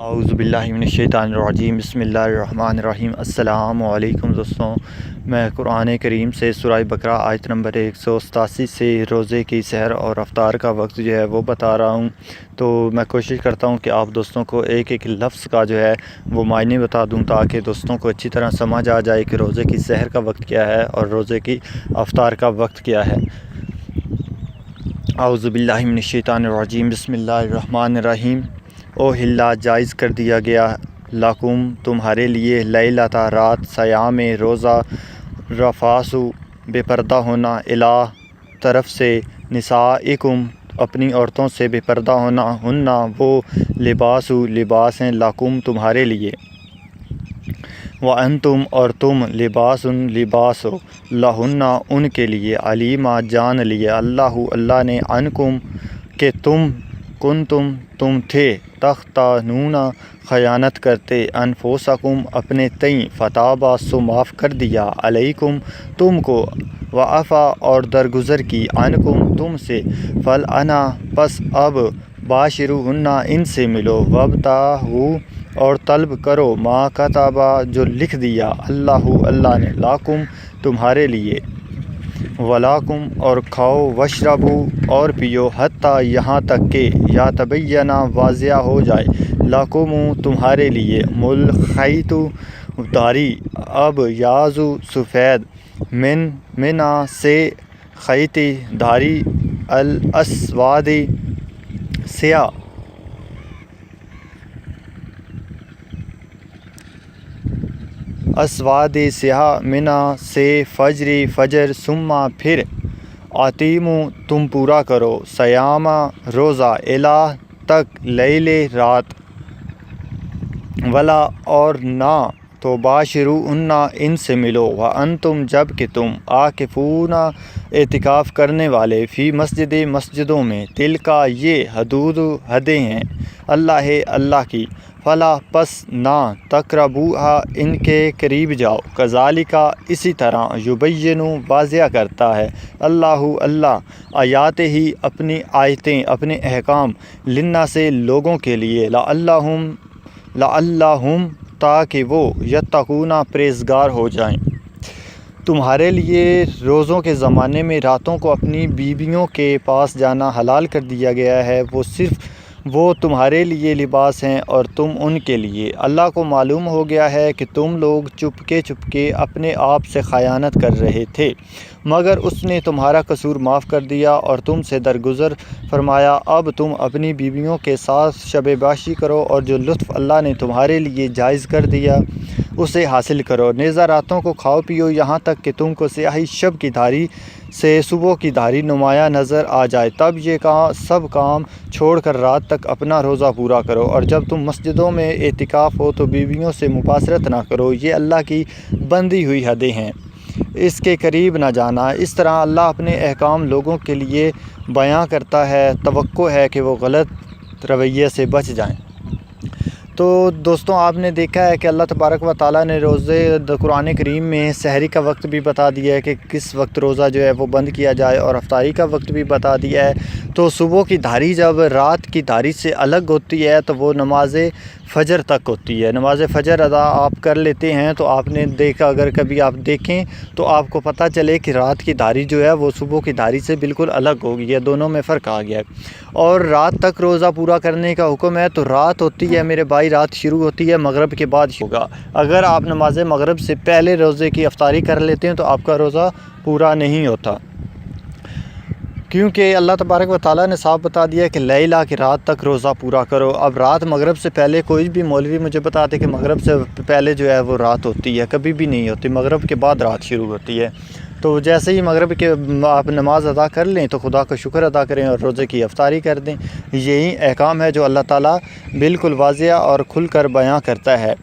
اعوذ باللہ من الشیطان الرجیم بسم اللہ الرحمن الرحیم۔ السلام علیکم دوستوں، میں قرآن کریم سے سورہ بقرہ آیت نمبر 187 سے روزے کی سحر اور افطار کا وقت جو ہے وہ بتا رہا ہوں۔ تو میں کوشش کرتا ہوں کہ آپ دوستوں کو ایک ایک لفظ کا جو ہے وہ معنی بتا دوں تاکہ دوستوں کو اچھی طرح سمجھ آ جائے کہ روزے کی سحر کا وقت کیا ہے اور روزے کی افطار کا وقت کیا ہے۔ اعوذ باللہ من الشیطان الرجیم بسم اللہ الرحمن الرحیم۔ او ہلا جائز کر دیا گیا لکم تمہارے لیے لیلۃ رات صیام روزہ رفاسو بے پردہ ہونا الہ طرف سے نسائکم اپنی عورتوں سے بے پردہ ہونا ہننا وہ لباس ہیں لکم تمہارے لیے وانتم اور تم لباس ہو لہنہ ان کے لیے علیمہ جان لیا اللہ نے عنکم کہ تم تھے تختانون خیانت کرتے انفسکم اپنے تئیں فتابہ سو معاف کر دیا علیکم تم کو وعفا اور درگزر کی عنکم تم سے فلانا پس اب باشروہن ان سے ملو وابتغوا اور طلب کرو ما کتبہ جو لکھ دیا اللہ نے لاکم تمہارے لیے ولاکم اور کھاؤ وشربو اور پیو حتیٰ یہاں تک کہ یا تبینہ واضح ہو جائے لاکم تمہارے لیے الخیط دھاری اب یازو سفید منا سے خیط دھاری الاسواد سیاہ اسواد سیاہ منا سے فجر ثم پھر آتیمو تم پورا کرو سیام روزہ الہ تک لیل رات ولا اور نہ تو باشروہن ان سے ملو وانتم جب کہ تم عاکفون اعتکاف کرنے والے فی مسجدوں میں تلکا یہ حدود حدیں ہیں اللہ کی فلا پس نہ تقربوہا ان کے قریب جاؤ کذالک اسی طرح یبین واضح کرتا ہے اللہ آیات ہی اپنی آیتیں اپنے احکام للناس سے لوگوں کے لیے لعلہم تاکہ وہ یتقون پرہیزگار ہو جائیں۔ تمہارے لیے روزوں کے زمانے میں راتوں کو اپنی بیویوں کے پاس جانا حلال کر دیا گیا ہے، وہ تمہارے لیے لباس ہیں اور تم ان کے لیے۔ اللہ کو معلوم ہو گیا ہے کہ تم لوگ چپکے اپنے آپ سے خیانت کر رہے تھے، مگر اس نے تمہارا قصور معاف کر دیا اور تم سے درگزر فرمایا۔ اب تم اپنی بیویوں کے ساتھ شب باشی کرو اور جو لطف اللہ نے تمہارے لیے جائز کر دیا اسے حاصل کرو۔ نیزہ راتوں کو کھاؤ پیو یہاں تک کہ تم کو سیاہی شب کی دھاری سے صبح کی دھاری نمایاں نظر آ جائے، تب یہ سب کام چھوڑ کر رات تک اپنا روزہ پورا کرو۔ اور جب تم مسجدوں میں اعتکاف ہو تو بیویوں سے مباشرت نہ کرو، یہ اللہ کی بندھی ہوئی حدیں ہیں، اس کے قریب نہ جانا۔ اس طرح اللہ اپنے احکام لوگوں کے لیے بیان کرتا ہے، توقع ہے کہ وہ غلط رویے سے بچ جائیں۔ تو دوستوں آپ نے دیکھا ہے کہ اللہ تبارک و تعالیٰ نے روزے قرآن کریم میں سحری کا وقت بھی بتا دیا ہے کہ کس وقت روزہ جو ہے وہ بند کیا جائے، اور افطاری کا وقت بھی بتا دیا ہے۔ تو صبح کی دھاری جب رات کی دھاری سے الگ ہوتی ہے تو وہ نماز فجر تک ہوتی ہے۔ نماز فجر ادا آپ کر لیتے ہیں تو آپ نے دیکھا، اگر کبھی آپ دیکھیں تو آپ کو پتہ چلے کہ رات کی دھاری جو ہے وہ صبح کی دھاری سے بالکل الگ ہوگی ہے، دونوں میں فرق آ گیا ہے۔ اور رات تک روزہ پورا کرنے کا حکم ہے، تو رات ہوتی ہے میرے بھائی، رات شروع ہوتی ہے مغرب کے بعد ہوگا۔ اگر آپ نماز مغرب سے پہلے روزے کی افطاری کر لیتے ہیں تو آپ کا روزہ پورا نہیں ہوتا، کیونکہ اللہ تبارک و تعالیٰ نے صاف بتا دیا کہ لیلہ کی رات تک روزہ پورا کرو۔ اب رات مغرب سے پہلے کوئی بھی مولوی مجھے بتاتے کہ مغرب سے پہلے جو ہے وہ رات ہوتی ہے، کبھی بھی نہیں ہوتی، مغرب کے بعد رات شروع ہوتی ہے۔ تو جیسے ہی مغرب کے آپ نماز ادا کر لیں تو خدا کا شکر ادا کریں اور روزے کی افطاری کر دیں۔ یہی احکام ہے جو اللہ تعالیٰ بالکل واضح اور کھل کر بیان کرتا ہے۔